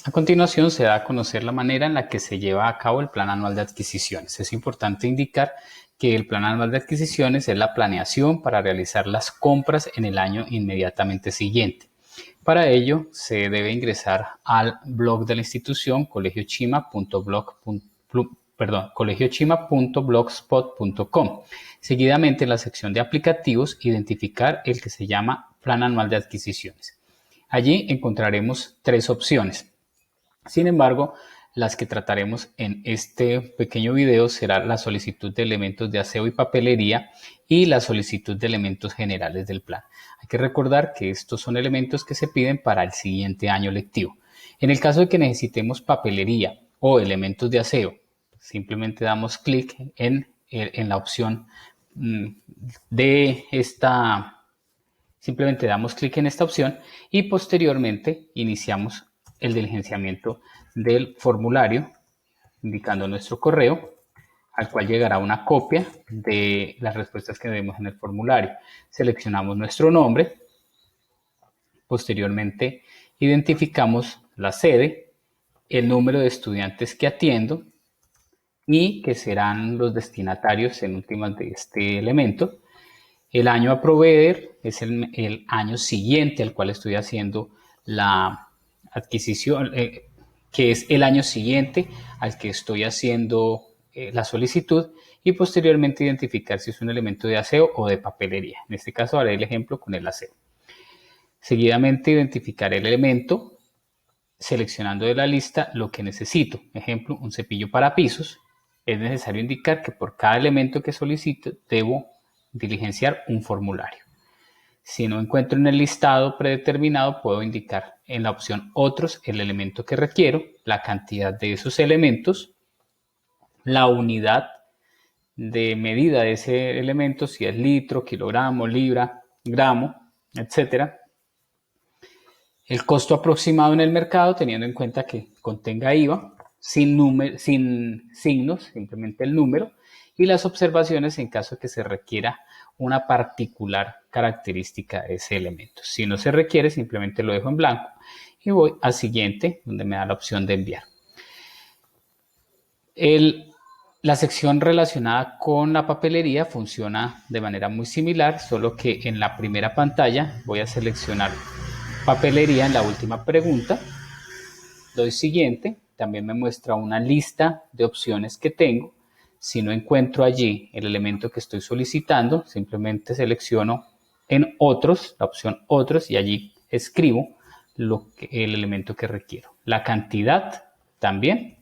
A continuación, se da a conocer la manera en la que se lleva a cabo el Plan Anual de Adquisiciones. Es importante indicar que el Plan Anual de Adquisiciones es la planeación para realizar las compras en el año inmediatamente siguiente. Para ello, se debe ingresar al blog de la institución colegiochima.blogspot.com. Seguidamente, en la sección de aplicativos, identificar el que se llama Plan Anual de Adquisiciones. Allí encontraremos tres opciones. Sin embargo, las que trataremos en este pequeño video será la solicitud de elementos de aseo y papelería y la solicitud de elementos generales del plan. Hay que recordar que estos son elementos que se piden para el siguiente año lectivo. En el caso de que necesitemos papelería o elementos de aseo, simplemente damos clic en la opción de esta. Simplemente damos clic en esta opción y posteriormente iniciamos el diligenciamiento del formulario indicando nuestro correo, al cual llegará una copia de las respuestas que demos en el formulario. Seleccionamos nuestro nombre, posteriormente identificamos la sede, el número de estudiantes que atiendo y que serán los destinatarios en últimas de este elemento. El año a proveer es el año siguiente al cual estoy haciendo la adquisición, que es el año siguiente al que estoy haciendo la solicitud, y posteriormente identificar si es un elemento de aseo o de papelería. En este caso haré el ejemplo con el aseo. Seguidamente identificaré el elemento seleccionando de la lista lo que necesito. Ejemplo, un cepillo para pisos. Es necesario indicar que por cada elemento que solicito debo diligenciar un formulario. Si no encuentro en el listado predeterminado, puedo indicar en la opción Otros el elemento que requiero, la cantidad de esos elementos, la unidad de medida de ese elemento, si es litro, kilogramo, libra, gramo, etcétera. El costo aproximado en el mercado, teniendo en cuenta que contenga IVA, sin signos, simplemente el número, y las observaciones en caso de que se requiera una particular característica de ese elemento. Si no se requiere, simplemente lo dejo en blanco y voy a siguiente, donde me da la opción de enviar. La sección relacionada con la papelería funciona de manera muy similar, solo que en la primera pantalla voy a seleccionar papelería en la última pregunta, doy siguiente, también me muestra una lista de opciones que tengo. Si no encuentro allí el elemento que estoy solicitando, simplemente selecciono en otros, la opción otros, y allí escribo el elemento que requiero. La cantidad también,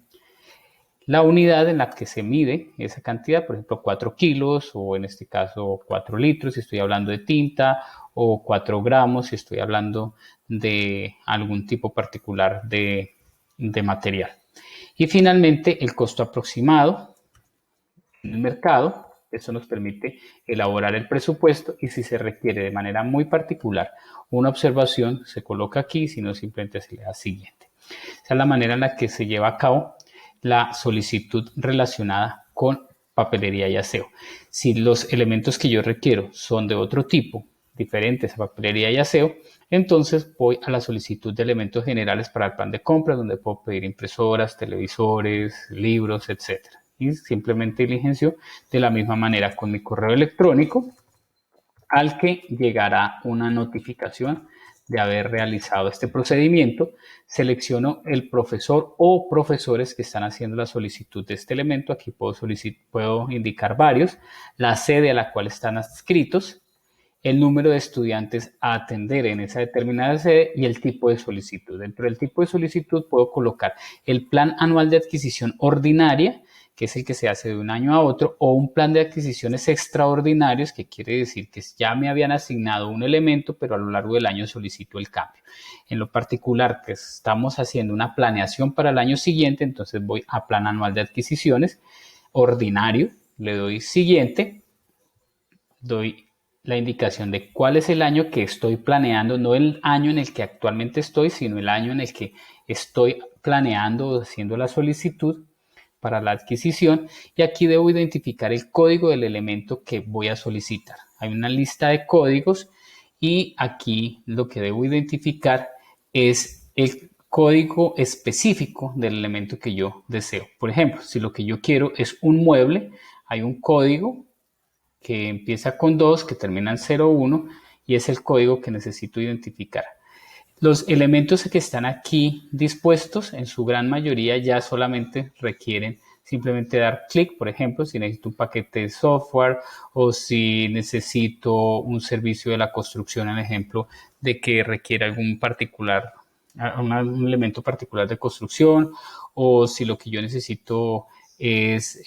la unidad en la que se mide esa cantidad, por ejemplo 4 kilos o en este caso 4 litros si estoy hablando de tinta, o 4 gramos si estoy hablando de algún tipo particular de material. Y finalmente el costo aproximado en el mercado. Eso nos permite elaborar el presupuesto, y si se requiere de manera muy particular una observación, se coloca aquí, si no simplemente se le da siguiente. Esa es la manera en la que se lleva a cabo la solicitud relacionada con papelería y aseo. Si los elementos que yo requiero son de otro tipo, diferentes a papelería y aseo, entonces voy a la solicitud de elementos generales para el plan de compra, donde puedo pedir impresoras, televisores, libros, etc. Y simplemente diligencio de la misma manera con mi correo electrónico, al que llegará una notificación de haber realizado este procedimiento. Selecciono el profesor o profesores que están haciendo la solicitud de este elemento. Aquí puedo indicar varios, la sede a la cual están adscritos, el número de estudiantes a atender en esa determinada sede y el tipo de solicitud. Dentro del tipo de solicitud puedo colocar el plan anual de adquisición ordinaria, que es el que se hace de un año a otro, o un plan de adquisiciones extraordinarios, que quiere decir que ya me habían asignado un elemento, pero a lo largo del año solicito el cambio. En lo particular, que estamos haciendo una planeación para el año siguiente, entonces voy a plan anual de adquisiciones ordinario, le doy siguiente, doy la indicación de cuál es el año que estoy planeando, no el año en el que actualmente estoy, sino el año en el que estoy planeando o haciendo la solicitud para la adquisición, y aquí debo identificar el código del elemento que voy a solicitar. Hay una lista de códigos y aquí lo que debo identificar es código específico del elemento que yo deseo. Por ejemplo, si lo que yo quiero es un mueble, hay un código que empieza con 2, que termina en 01 y es el código que necesito identificar. Los elementos que están aquí dispuestos, en su gran mayoría ya solamente requieren simplemente dar clic. Por ejemplo, si necesito un paquete de software o si necesito un servicio de la construcción, el ejemplo de que requiere algún particular, un elemento particular de construcción, o si lo que yo necesito es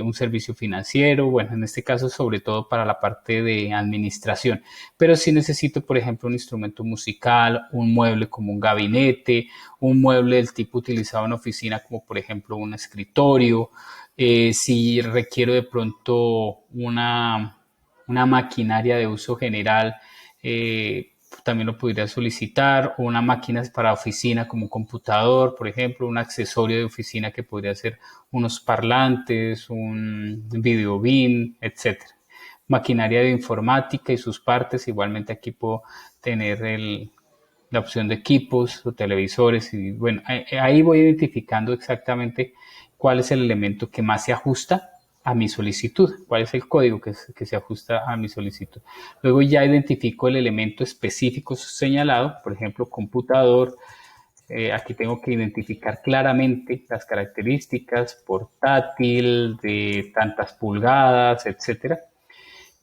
un servicio financiero, bueno, en este caso sobre todo para la parte de administración, pero si necesito, por ejemplo, un instrumento musical, un mueble como un gabinete, un mueble del tipo utilizado en oficina como por ejemplo un escritorio, si requiero de pronto una maquinaria de uso general, también lo podría solicitar, o una máquina para oficina como un computador, por ejemplo, un accesorio de oficina que podría ser unos parlantes, un video bin, etcétera. Maquinaria de informática y sus partes, igualmente aquí puedo tener la opción de equipos o televisores y bueno, ahí voy identificando exactamente cuál es el elemento que más se ajusta a mi solicitud, cuál es el código que se ajusta a mi solicitud. Luego ya identifico el elemento específico señalado, por ejemplo, computador. Aquí tengo que identificar claramente las características, portátil, de tantas pulgadas, etcétera.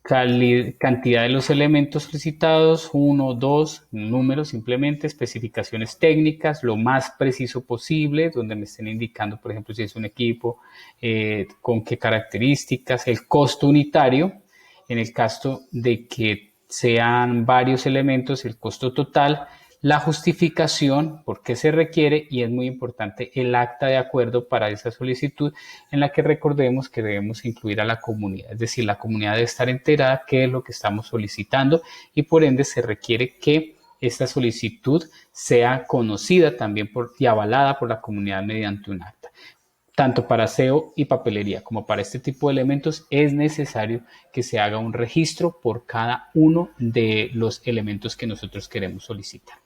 Cantidad de los elementos solicitados, 1, 2, números simplemente, especificaciones técnicas, lo más preciso posible, donde me estén indicando, por ejemplo, si es un equipo, con qué características, el costo unitario, en el caso de que sean varios elementos, el costo total, la justificación, por qué se requiere y es muy importante el acta de acuerdo para esa solicitud en la que recordemos que debemos incluir a la comunidad, es decir, la comunidad debe estar enterada qué es lo que estamos solicitando y por ende se requiere que esta solicitud sea conocida también y avalada por la comunidad mediante un acta. Tanto para aseo y papelería como para este tipo de elementos es necesario que se haga un registro por cada uno de los elementos que nosotros queremos solicitar.